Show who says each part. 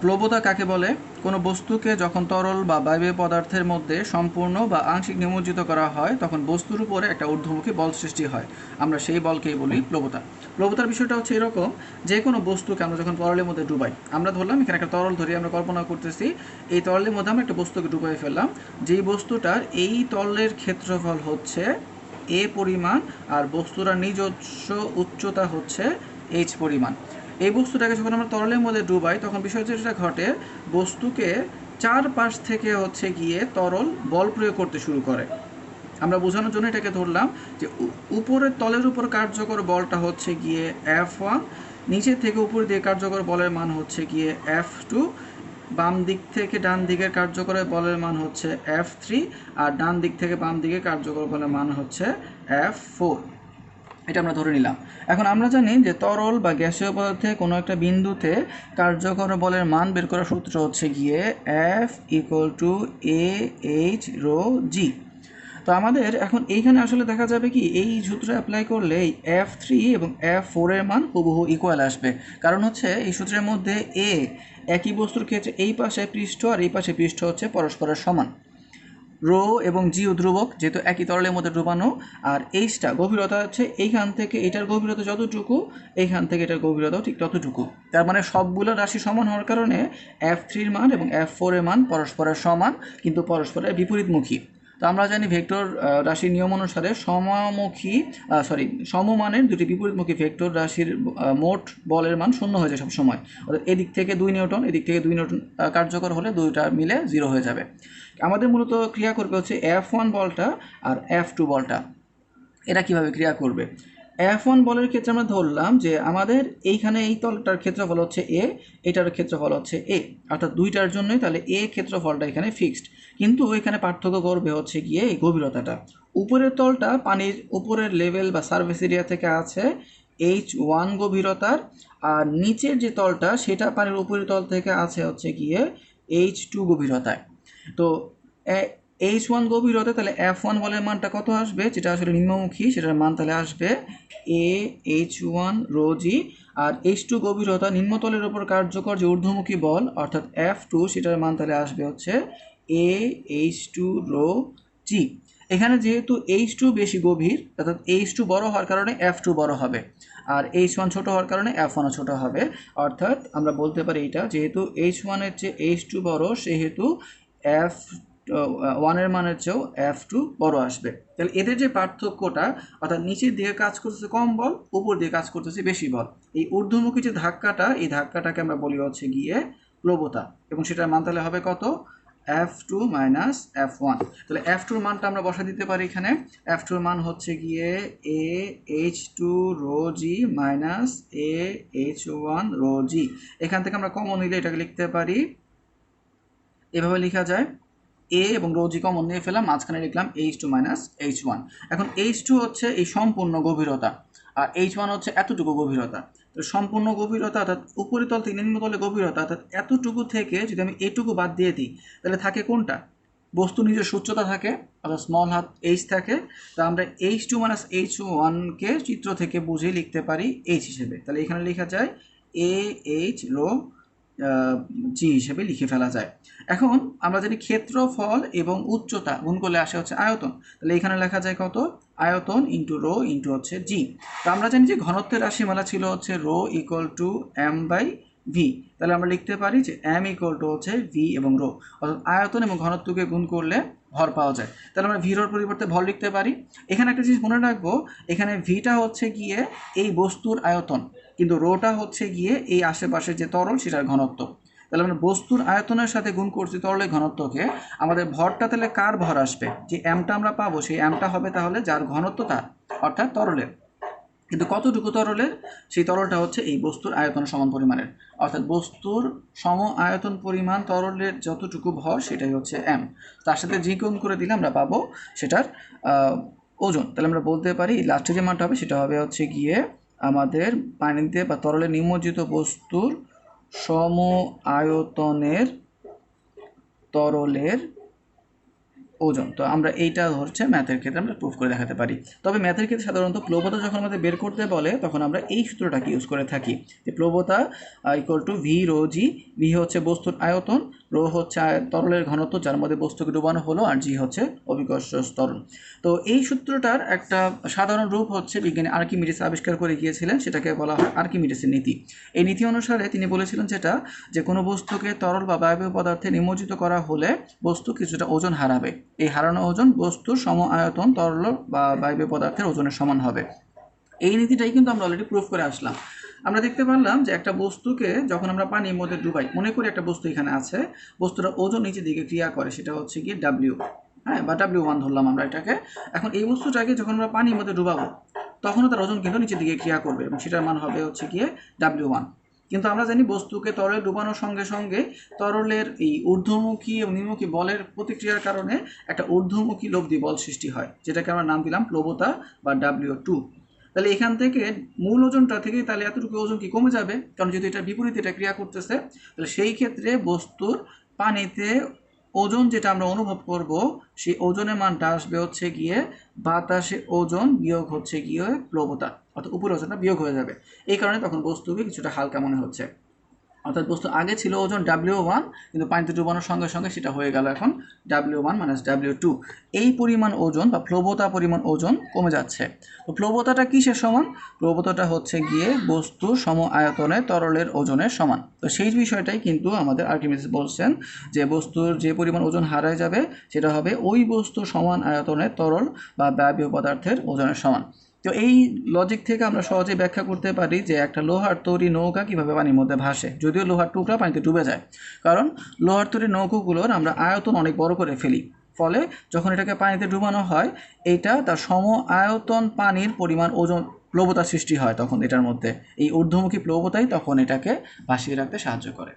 Speaker 1: প্লবতা কাকে বলে? কোনো বস্তুকে যখন তরল বা বায়বীয় পদার্থের মধ্যে সম্পূর্ণ বা আংশিক নিমজ্জিত করা হয় তখন বস্তুর উপরে একটা ঊর্ধ্বমুখী বল সৃষ্টি হয়, আমরা সেই বলকেই বলি প্লবতা। প্লবতার বিষয়টা হচ্ছে এরকম, যে কোনো বস্তুকে আমরা যখন তরলের মধ্যে ডুবাই, আমরা ধরলাম এখানে একটা তরল ধরে আমরা কল্পনা করতেছি এই তরলের মধ্যে আমরা একটা বস্তুকে ডুবাই ফেললাম, যেই বস্তুটার এই তরলের ক্ষেত্রফল হচ্ছে এ পরিমাণ আর বস্তুটার নিজস্ব উচ্চতা হচ্ছে এইচ পরিমাণ। এই বস্তুটাকে যখন আমরা তরলের মধ্যে ডুবাই তখন বিষয় যেটা ঘটে, বস্তুকে চারপাশ থেকে হচ্ছে গিয়ে তরল বল প্রয়োগ করতে শুরু করে। আমরা বোঝানোর জন্য এটাকে ধরলাম যে উপরের তলের উপর কার্যকর বলটা হচ্ছে গিয়ে F1, নিচে থেকে উপর দিয়ে কার্যকর বলের মান হচ্ছে গিয়ে F2, বাম দিক থেকে ডান দিকের কার্যকর বলের মান হচ্ছে F3, আর ডান দিক থেকে বাম দিকে কার্যকর বলের মান হচ্ছে F4। এটা আমরা ধরে নিলাম। এখন আমরা জানি যে তরল বা গ্যাসীয় পদার্থে কোনো একটা বিন্দুতে কার্যকর বলের মান বের করার সূত্র হচ্ছে গিয়ে F = AH ρg। তো আমাদের এখন এইখানে আসলে দেখা যাবে কি এই সূত্র অ্যাপ্লাই করলে এই F3 এবং F4 এর মান হুবহু ইকুয়াল আসবে, কারণ হচ্ছে এই সূত্রের মধ্যে এ একই বস্তুর ক্ষেত্রে এই পাশে পৃষ্ঠ আর এই পাশে পৃষ্ঠ হচ্ছে পরস্পরের সমান, রো এবং জিও ধ্রুবক যেহেতু একই তরলের মধ্যে ডুবানো, আর এইচটা গভীরতা হচ্ছে এইখান থেকে এটার গভীরতা যতটুকু এইখান থেকে এটার গভীরতাও ঠিক ততটুকু। তার মানে সবগুলো রাশি সমান হওয়ার কারণে F3 এর মান এবং F4 এর মান পরস্পরের সমান কিন্তু পরস্পরের বিপরীতমুখী। তো আমরা জানি ভেক্টর রাশির নিয়ম অনুসারে সমমানের দুটি বিপরীতমুখী ভেক্টর রাশির মোট বলের মান শূন্য হয়ে যায় সবসময়, অর্থাৎ এদিক থেকে 2 নিউটন এদিক থেকে 2 নিউটন কার্যকর হলে দুইটা মিলে 0 হয়ে যাবে। আমাদের মূলত ক্রিয়া করবে হচ্ছে F1 বলটা আর F2 বলটা। এরা কিভাবে ক্রিয়া করবে? F1 বলের ক্ষেত্রে আমরা ধরলাম যে আমাদের এইখানে এই তলটার ক্ষেত্রফল হচ্ছে এ, এটার ক্ষেত্রফল হচ্ছে এ, অর্থাৎ দুইটার জন্যই তাহলে এ ক্ষেত্রফলটা এখানে ফিক্সড, কিন্তু এখানে পার্থক্য করবে হচ্ছে গিয়ে এই গভীরতাটা। উপরের তলটা পানির উপরের লেভেল বা সারফেস এরিয়া থেকে আছে H1 গভীরতার, আর নিচের যে তলটা সেটা পানির উপরের তল থেকে আছে হচ্ছে গিয়ে H2 গভীরতায়। তো H1 গভীরতা তাহলে F1 বলের মানটা কত আসবে, যেটা আসলে নিম্নমুখী সেটার মান তাহলে আসবে AH1 ρg, আর H2 গভীরতা নিম্নতলের উপর কার্যকর যে ঊর্ধ্বমুখী বল অর্থাৎ F2 সেটার মান তাহলে আসবে হচ্ছে AH2 ρg। এখানে যেহেতু H2 বেশি গভীর অর্থাৎ H2 বড় হওয়ার কারণে F2 বড় হবে, আর H1 ছোট হওয়ার কারণে F1ও ছোট হবে, অর্থাৎ আমরা বলতে পারি এটা যেহেতু H1 এর চেয়ে H2 বড় সেহেতু F1 এর মানের চেয়েও F2 বড় আসবে। তাহলে এদের যে পার্থক্যটা অর্থাৎ নিচের দিকে কাজ করতেছে কম বল, উপর দিকে কাজ করতেছে বেশি বল, এই ঊর্ধ্বমুখী যে ধাক্কাটা এই ধাক্কাটাকে আমরা বলি হচ্ছে গিয়ে প্লবতা, এবং সেটার মান তাহলে হবে কত F2 - F1। তাহলে F2 এর মানটা আমরা বসা দিতে পারি এখানে, F2 এর মান হচ্ছে গিয়ে AH2 ρg AH1 ρg। এখান থেকে আমরা কমন নিলে এটাকে লিখতে পারি, এভাবে লেখা যায় এ এবং রোজি কমন নিয়ে ফেলাম, মাঝখানে লিখলাম H2 - H1। এখন H2 হচ্ছে এই সম্পূর্ণ গভীরতা আর H1 হচ্ছে এতটুকু গভীরতা। তো সম্পূর্ণ গভীরতা অর্থাৎ উপরিতল থেকে নিম্নতলে গভীরতা অর্থাৎ এতটুকু থেকে যদি আমি এটুকু বাদ দিয়ে দিই তাহলে থাকে কোনটা, বস্তু নিজের উচ্চতা থাকে অর্থাৎ স্মল হাত H থাকে। তো আমরা H2 - H1কে চিত্র থেকে বুঝে লিখতে পারি H হিসেবে, তাহলে এখানে লেখা যায় AH রো জি হিসেবে লিখে ফেলা যায়। এখন আমরা জানি ক্ষেত্রফল এবং উচ্চতা গুণ করলে আসে হচ্ছে আয়তন, তাহলে এখানে লেখা যায় কত আয়তন ইন্টু রো ইন্টু হচ্ছে জি। তো আমরা জানি যে ঘনত্বের রাশিমালা ছিল হচ্ছে রো = m/v, তাহলে আমরা লিখতে পারি যে m = হচ্ছে v এবং রো, অর্থাৎ আয়তন এবং ঘনত্বকে গুণ করলে ভর পাওয়া যায়, তাহলে আমরা ভির পরিবর্তে ভর লিখতে পারি। এখানে একটা জিনিস মনে রাখবো, এখানে ভিটা হচ্ছে গিয়ে এই বস্তুর আয়তন, কিন্তু রোটা হচ্ছে গিয়ে এই আশেপাশে যে তরল সেটার ঘনত্ব। তাহলে আমরা বস্তুর আয়তনের সাথে গুণ করছি তরলের ঘনত্বকে, আমাদের ভরটা তাহলে কার ভর আসবে, যে এমটা আমরা পাবো সেই এমটা হবে তাহলে যার ঘনত্ব তার অর্থাৎ তরলের, কিন্তু কতটুকু তরলের, সেই তরলটা হচ্ছে এই বস্তুর আয়তন সমান পরিমাণের, অর্থাৎ বস্তুর সম আয়তন পরিমাণ তরলের যতটুকু ভর সেটাই হচ্ছে এম, তার সাথে যে গুণ করে দিলে আমরা পাবো সেটার ওজন। তাহলে আমরা বলতে পারি লাস্টে যে মানটা হবে সেটা হবে হচ্ছে গিয়ে আমাদের পানিতে বা তরলে নিমজ্জিত বস্তুর সম আয়তনের তরলের ওজন। তো আমরা এইটা হচ্ছে ম্যাথের ক্ষেত্রে আমরা প্রুফ করে দেখাতে পারি। তবে ম্যাথের ক্ষেত্রে সাধারণত প্লবতা যখন আমাদের বের করতে বলে তখন আমরা এই সূত্রটাকে ইউজ করে থাকি যে প্লবতা equal to V rho G. V হচ্ছে বস্তুর আয়তন, রো হচ্ছে তরলের ঘনত্ব যার মধ্যে বস্তুকে ডুবানো হলো, আর জি হচ্ছে অভিকর্ষ ত্বরণ। তো এই সূত্রটার একটা সাধারণ রূপ হচ্ছে বিজ্ঞানী আর্কিমিডিস আবিষ্কার করে গিয়েছিলেন, সেটাকে বলা হয় আর্কিমিডিসের নীতি। এই নীতি অনুসারে তিনি বলেছিলেন যেটা যে কোনো বস্তুকে তরল বা বায়বীয় পদার্থে নিমজ্জিত করা হলে বস্তু কিছুটা ওজন হারাবে। এই হারানো ওজন বস্তুর সম আয়তন তরল বা বায়বীয় পদার্থের ওজনের সমান হবে। এই নীতিটাই কিন্তু আমরা অলরেডি প্রুফ করে আসলাম। আমরা দেখতে পারলাম যে একটা বস্তুকে যখন আমরা পানির মধ্যে ডুবাই, মনে করি একটা বস্তু এখানে আছে, বস্তুটা ওজন নিচের দিকে ক্রিয়া করে, সেটা হচ্ছে গিয়ে ডাব্লিউ, হ্যাঁ, বা W1 ধরলাম আমরা এটাকে। এখন এই বস্তুটাকে যখন আমরা পানির মধ্যে ডুবাবো তখনও তার ওজন কিন্তু নিচের দিকে ক্রিয়া করবে এবং সেটার মান হবে হচ্ছে গিয়ে W1। কিন্তু আমরা জানি বস্তুকে তরলে ডুবানোর সঙ্গে সঙ্গে তরলের এই ঊর্ধ্বমুখী এবং নিম্নমুখী বলের প্রতিক্রিয়ার কারণে একটা ঊর্ধ্বমুখী লব্ধি বল সৃষ্টি হয়, যেটাকে আমরা নাম দিলাম প্লবতা বা W2। তাহলে এখান থেকে মূল ওজনটা থেকে তাহলে এতটুকু ওজন কি কমে যাবে, কারণ যেহেতু এটা বিপরীতে এটা ক্রিয়া করতেছে। তাহলে সেই ক্ষেত্রে বস্তুর পানিতে ওজন যেটা আমরা অনুভব করব সেই ওজনের মানটা আসবে হচ্ছে গিয়ে বাতাসে ওজন বিয়োগ হচ্ছে গিয়ে প্লবতা, অর্থাৎ উপরে ওজনটা বিয়োগ হয়ে যাবে। এই কারণে তখন বস্তুকে কিছুটা হালকা মনে হচ্ছে। অর্থাৎ বস্তু আগে ছিল ওজন W1, কিন্তু পানিতে ডুবানোর সঙ্গে সঙ্গে সেটা হয়ে গেল এখন W1 মাইনাস W2। এই পরিমাণ ওজন বা প্লবতা পরিমাণ ওজন কমে যাচ্ছে। তো প্লবতাটা কিসের সমান? প্লবতাটা হচ্ছে গিয়ে বস্তু সম আয়তনে তরলের ওজনের সমান। তো সেই বিষয়টাই কিন্তু আমাদের আর্কিমিডিস বলছেন যে বস্তুর যে পরিমাণ ওজন হারায় যাবে সেটা হবে ওই বস্তু সমান আয়তনে তরল বা বায়বীয় পদার্থের ওজনের সমান। তো এই লজিক থেকে আমরা সহজে ব্যাখ্যা করতে পারি যে একটা লোহার তৈরি নৌকা কিভাবে পানির মধ্যে ভাসে, যদিও লোহার টুকরা পানিতে ডুবে যায়, কারণ লোহার তৈরি নৌকাগুলোর আমরা আয়তন অনেক বড় করে ফেলি, ফলে যখন এটাকে পানিতে ডুবানো হয় এটা তার সম আয়তন পানির পরিমাণ ওজন প্লবতা সৃষ্টি হয়, তখন এটার মধ্যে এই ঊর্ধ্বমুখী প্লবতাই তখন এটাকে ভাসিয়ে রাখতে সাহায্য করে।